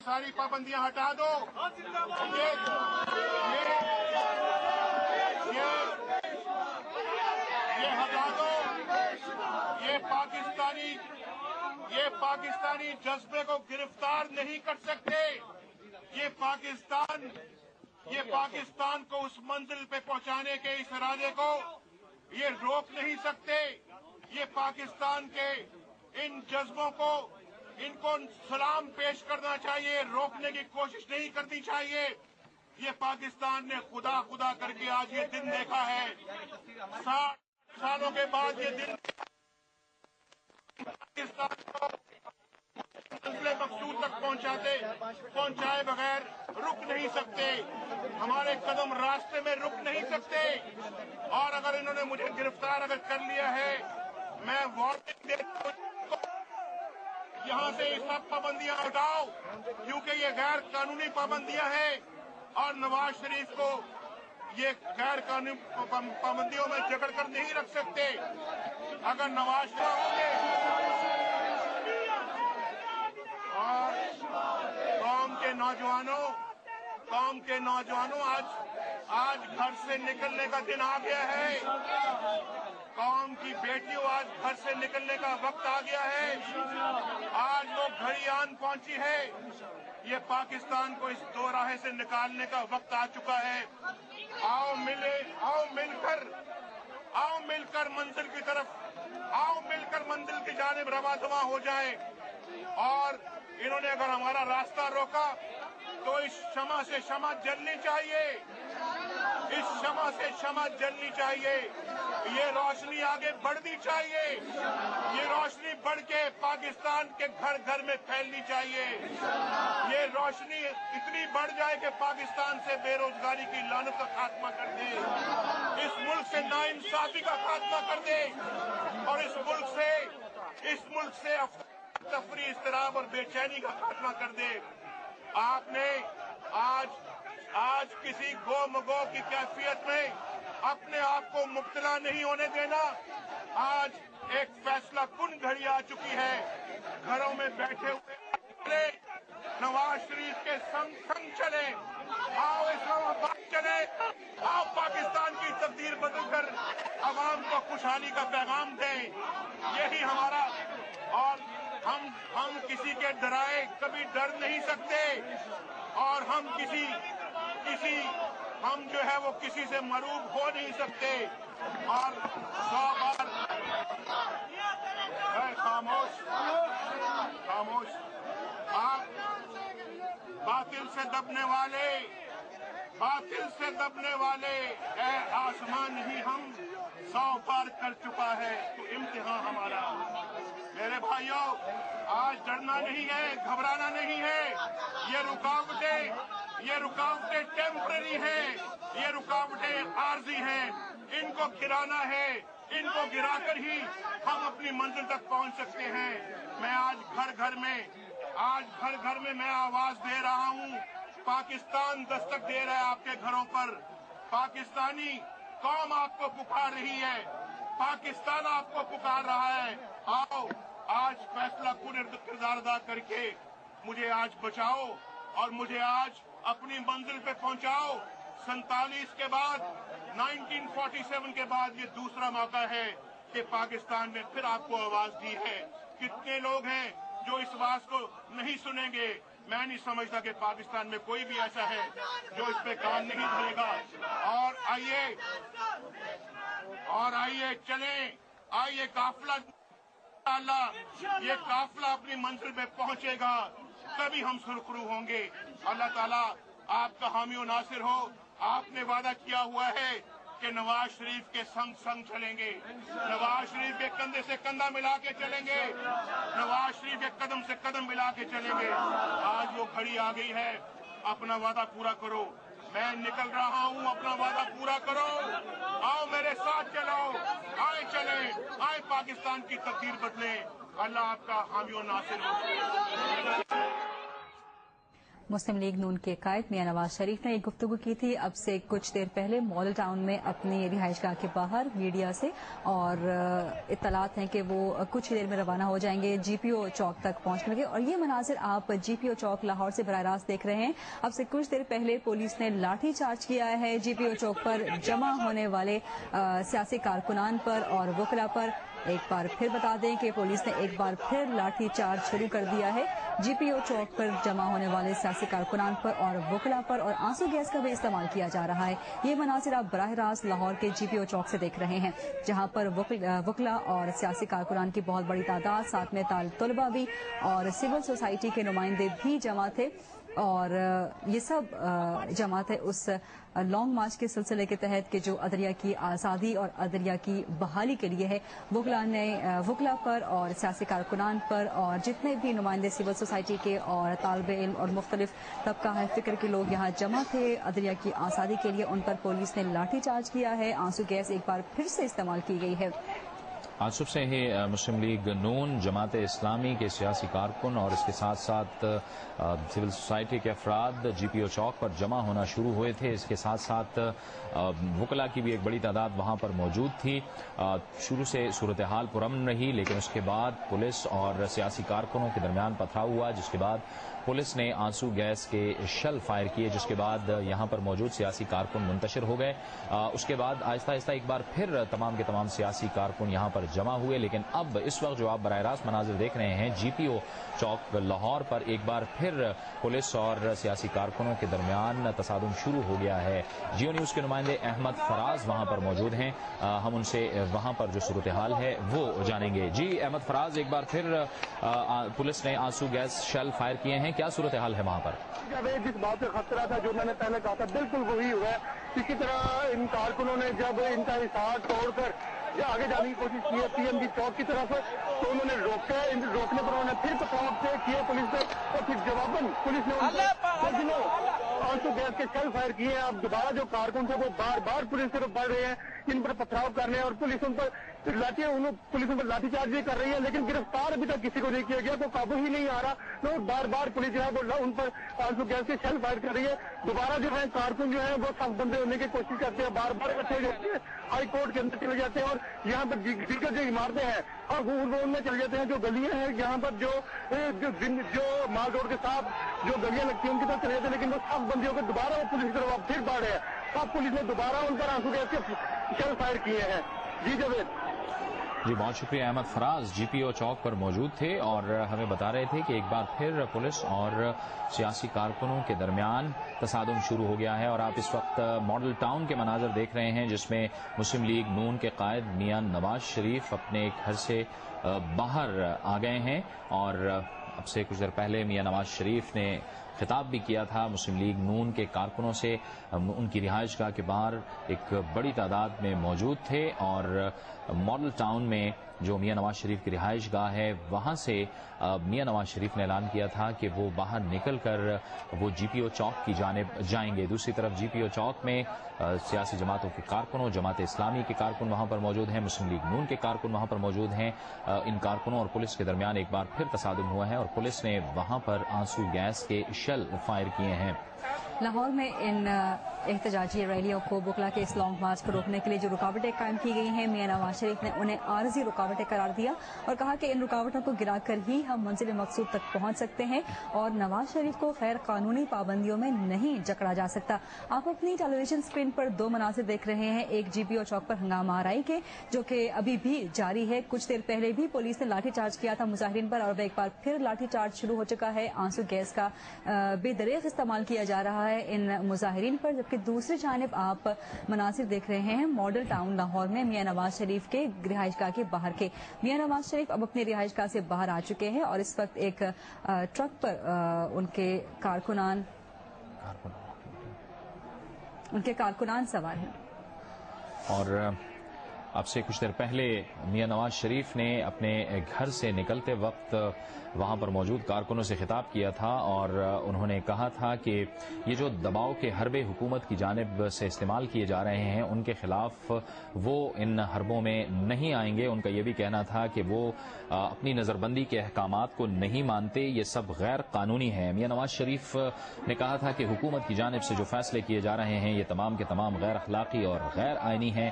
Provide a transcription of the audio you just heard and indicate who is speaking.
Speaker 1: सारी पाबंदियां हटा दो। ये हटा दो। ये पाकिस्तानी जज्बे को गिरफ्तार नहीं कर सकते। ये पाकिस्तान को उस मंजिल पे पहुंचाने के इस इरादे को ये रोक नहीं सकते। ये पाकिस्तान के इन जज्बों को इनको सलाम पेश करना चाहिए, रोकने की कोशिश नहीं करनी चाहिए। ये पाकिस्तान ने खुदा खुदा करके आज ये दिन देखा है। 60 सालों के बाद ये दिन पाकिस्तान को मंजिल मकसूद तक पहुंचाए बगैर रुक नहीं सकते। हमारे कदम रास्ते में रुक नहीं सकते। और अगर इन्होंने मुझे गिरफ्तार अगर कर लिया है, मैं वार्निंग देता हूं, यहां से ये सब पाबंदियां हटाओ, क्योंकि ये गैर कानूनी पाबंदियां हैं और नवाज शरीफ को ये गैर कानूनी पाबंदियों में जकड़ कर नहीं रख सकते। अगर नवाज शरीफ होंगे और कौम के नौजवानों आज घर से निकलने का दिन आ गया है। कौम की बेटियों, आज घर से निकलने का वक्त आ गया है। आज वो घड़ी आन पहुंची है। ये पाकिस्तान को इस दोराहे से निकालने का वक्त आ चुका है। आओ मिलकर मंजिल की तरफ, आओ मिलकर मंजिल की जानिब रवादवा हो जाए। और इन्होंने अगर हमारा रास्ता रोका तो इस शमा से शमा जलनी चाहिए। इस शमा से शमा जलनी चाहिए। ये रोशनी आगे बढ़नी चाहिए। ये रोशनी बढ़ के पाकिस्तान के घर घर में फैलनी चाहिए। ये रोशनी इतनी बढ़ जाए कि पाकिस्तान से बेरोजगारी की लानत का खात्मा कर दे, इस मुल्क से नाइंसाफी का खात्मा कर दे और इस मुल्क से तफरी, इस्तराब और बेचैनी का खात्मा कर दे। आपने आज किसी गो मगो की कैफियत में अपने आप को मुब्तला नहीं होने देना। आज एक फैसला कुन घड़ी आ चुकी है। घरों में बैठे हुए नवाज शरीफ के संग चले। आओ इस्लामाबाद चले। आओ पाकिस्तान की तकदीर बदलकर अवाम को खुशहाली का पैगाम दें। यही हमारा, और हम किसी के डराए कभी डर नहीं सकते। और हम जो है वो किसी से मरूब हो नहीं सकते। और 100 बार खामोश। आप बातिल से दबने वाले ऐ आसमान ही हम 100 पार कर चुका है तो इम्तिहान हमारा। मेरे भाइयों, आज डरना नहीं है, घबराना नहीं है। ये रुकावटें टेम्पररी हैं, ये रुकावटें आर्जी हैं। इनको गिराना है, इनको गिराकर ही हम अपनी मंजिल तक पहुंच सकते हैं। मैं आज घर घर में मैं आवाज दे रहा हूं। पाकिस्तान दस्तक दे रहा है आपके घरों पर। पाकिस्तानी कौम आपको पुकार रही है। पाकिस्तान आपको पुकार रहा है। आओ आज फैसला कुन किरदार अदा करके मुझे आज बचाओ और मुझे आज अपनी मंजिल पे पहुंचाओ। 47 के बाद, 1947 के बाद ये दूसरा मौका है कि पाकिस्तान ने फिर आपको आवाज दी है। कितने लोग हैं जो इस आवाज को नहीं सुनेंगे? मैं नहीं समझता कि पाकिस्तान में कोई भी ऐसा है जो इस पे कान नहीं धरेगा। और आइए चलें, काफिला, ये काफिला अपनी मंजिल पे पहुंचेगा, तभी हम सुरखरू होंगे। अल्लाह ताला आपका हामी और नासिर हो। आपने वादा किया हुआ है कि नवाज शरीफ के संग चलेंगे, नवाज शरीफ के कंधे से कंधा मिला के चलेंगे, नवाज शरीफ के कदम से कदम मिला के चलेंगे। आज वो घड़ी आ गई है, अपना वादा पूरा करो। मैं निकल रहा हूं, अपना वादा पूरा करो। आओ मेरे साथ चलो, आए पाकिस्तान की तकदीर बदले। अल्लाह आपका हामी और नासिर हो।
Speaker 2: मुस्लिम लीग नून के कायद मियां नवाज शरीफ ने एक गुफ्तगू की थी अब से कुछ देर पहले मॉडल टाउन में अपनी रिहाइशगाह के बाहर मीडिया से, और इत्तलात हैं कि वो कुछ ही देर में रवाना हो जाएंगे जीपीओ चौक तक पहुंचने लगे। और ये मनाजिर आप जीपीओ चौक लाहौर से बराह रास्त देख रहे हैं। अब से कुछ देर पहले पुलिस ने लाठी चार्ज किया है जीपीओ चौक पर जमा होने वाले सियासी कारकुनान पर और वकला पर। एक बार फिर बता दें कि पुलिस ने एक बार फिर लाठी चार्ज शुरू कर दिया है जीपीओ चौक पर जमा होने वाले सियासी कारकुनान पर और वकला पर, और आंसू गैस का भी इस्तेमाल किया जा रहा है। ये मनासिर आप बराह रास्त लाहौर के जीपीओ चौक से देख रहे हैं, जहां पर वकला और सियासी कारकुनान की बहुत बड़ी तादाद, साथ में तलबा भी और सिविल सोसाइटी के नुमाइंदे भी जमा थे। और ये सब जमात है उस लॉन्ग मार्च के सिलसिले के तहत कि जो अदलिया की आज़ादी और अदलिया की बहाली के लिए है। वकला पर और सियासी कारकुनान पर और जितने भी नुमाइंदे सिविल सोसाइटी के और तालिबे इल्म और मुख्तलिफ तबका है फिक्र के लोग यहाँ जमा थे अदलिया की आज़ादी के लिए। उन पर पुलिस ने लाठी चार्ज किया है, आंसू गैस एक बार फिर से इस्तेमाल की गई है।
Speaker 3: आज सुबह से ही मुस्लिम लीग नून, जमात इस्लामी के सियासी कारकुन और इसके साथ साथ सिविल सोसाइटी के अफराद जीपीओ चौक पर जमा होना शुरू हुए थे। इसके साथ साथ वकला की भी एक बड़ी तादाद वहां पर मौजूद थी। शुरू से सूरत हाल पुरअमन रही, लेकिन उसके बाद पुलिस और सियासी कारकुनों के दरमियान पथराव हुआ, जिसके बाद पुलिस ने आंसू गैस के शेल फायर किए, जिसके बाद यहां पर मौजूद सियासी कारकुन मुंतशिर हो गए। उसके बाद आहिस्ता आहिस्ता एक बार फिर तमाम के तमाम सियासी कारकुन यहां पर जमा हुए। लेकिन अब इस वक्त जो आप बराह रास्त मनाजिर देख रहे हैं जीपीओ चौक लाहौर पर, एक बार फिर पुलिस और सियासी कारकुनों के दरमियान तसादुम शुरू हो गया है। जियो न्यूज़ के नुमाइंदे अहमद फराज वहां पर मौजूद हैं, हम उनसे वहां पर जो सूरत हाल है वो जानेंगे। जी अहमद फराज, एक बार फिर पुलिस ने आंसू गैस शेल फायर किए हैं, क्या सूरत हाल है वहां पर?
Speaker 4: जिस बात से खतरा था, जो मैंने पहले कहा था, बिल्कुल वही हुआ है। इसी तरह इन कारकुनों ने जब इनका हिसार तोड़कर आगे जाने की कोशिश की है पीएमजी चौक की तरफ, तो उन्होंने रोकने पर उन्होंने फिर पथराव किए पुलिस ने, और फिर जवाबन पुलिस ने आंसू गैस के शेल फायर किए हैं। अब दोबारा जो कारकुन थे वो बार बार पुलिस की तरफ बढ़ रहे हैं, इन पर पथराव कर रहे हैं और पुलिस उन पर लाठीचार्ज भी कर रही है, लेकिन गिरफ्तार अभी तक किसी को नहीं किया गया, तो काबू ही नहीं आ रहा। तो बार बार पुलिस जो है वो उन पर आंसू गैस के शेल फायर कर रही है। दोबारा जो है कारकुन जो है वो सब बंदे होने की कोशिश करते हैं, बार बार इकट्ठे हो जाते हैं, हाई कोर्ट के अंदर चले जाते हैं और यहाँ पर दीगर जो इमारतें हैं और वो में चले जाते हैं। जो गलियां हैं यहाँ पर जो माल रोड के साथ जो गलियां लगती हैं उनकी तरफ चले जाते हैं, लेकिन वो सब बंदी होकर दोबारा वो पुलिस की तरफ फिर बढ़ रहे हैं। अब पुलिस ने दोबारा उन पर आंसू गैस के शेल फायर किए हैं। जी जावेद।
Speaker 3: जी बहुत शुक्रिया। अहमद फराज जीपीओ चौक पर मौजूद थे और हमें बता रहे थे कि एक बार फिर पुलिस और सियासी कारकुनों के दरमियान तसादुम शुरू हो गया है। और आप इस वक्त मॉडल टाउन के मनाजर देख रहे हैं, जिसमें मुस्लिम लीग नून के कायद मियां नवाज शरीफ अपने एक घर से बाहर आ गए हैं। और अब से कुछ देर पहले मियां नवाज शरीफ ने खिताब भी किया था मुस्लिम लीग नून के कारकुनों से। उनकी रिहाइशगाह के बाहर एक बड़ी तादाद में मौजूद थे और मॉडल टाउन में जो मियां नवाज शरीफ की रिहाइशगाह है वहां से मियां नवाज शरीफ ने ऐलान किया था कि वो बाहर निकलकर वो जीपीओ चौक की जानिब जाएंगे। दूसरी तरफ जीपीओ चौक में सियासी जमातों के कारकुनों, जमात इस्लामी के कारकुन वहां पर मौजूद हैं, मुस्लिम लीग नून के कारकुन वहां पर मौजूद हैं। इन कारकुनों और पुलिस के दरमियान एक बार फिर तसादुम हुआ है और पुलिस ने वहां पर आंसू गैस के शेल फायर किए हैं।
Speaker 2: लाहौर में इन एहतजाजी रैलियों को वकला के इस लॉन्ग मार्च को रोकने के लिए जो रुकावटें कायम की गई हैं, मियां नवाज शरीफ ने उन्हें आरजी रुकावटें करार दिया और कहा कि इन रुकावटों को गिराकर ही हम मंजिल मकसूद तक पहुंच सकते हैं और नवाज शरीफ को गैर कानूनी पाबंदियों में नहीं जकड़ा जा सकता। आप अपनी टेलीविजन स्क्रीन पर दो मनासिर देख रहे हैं, एक जीपीओ चौक पर हंगामा आराई के जो कि अभी भी जारी है। कुछ देर पहले भी पुलिस ने लाठीचार्ज किया था मुजाहिरीन पर और एक बार फिर लाठीचार्ज शुरू हो चुका है। आंसू गैस का बेदरेक इस्तेमाल किया जा रहा है इन मुजाहिरीन पर। जबकि दूसरी जानिब आप मनासिर देख रहे हैं मॉडल टाउन लाहौर में मियां नवाज शरीफ के रिहाइशगाह के बाहर के। मियां नवाज शरीफ अब अपनी रिहाइशगाह से बाहर आ चुके हैं और इस वक्त एक ट्रक पर उनके कारकुनान सवार हैं।
Speaker 3: और اب سے کچھ دیر پہلے میاں نواز شریف نے اپنے گھر سے نکلتے وقت وہاں پر موجود کارکنوں سے خطاب کیا تھا اور انہوں نے کہا تھا کہ یہ جو دباؤ کے حربے حکومت کی جانب سے استعمال کیے جا رہے ہیں ان کے خلاف وہ ان حربوں میں نہیں آئیں گے. ان کا یہ بھی کہنا تھا کہ وہ اپنی نظر بندی کے احکامات کو نہیں مانتے, یہ سب غیر قانونی ہے. میاں نواز شریف نے کہا تھا کہ حکومت کی جانب سے جو فیصلے کیے جا رہے ہیں یہ تمام کے تمام غیر اخلاقی اور غیر آئینی ہیں.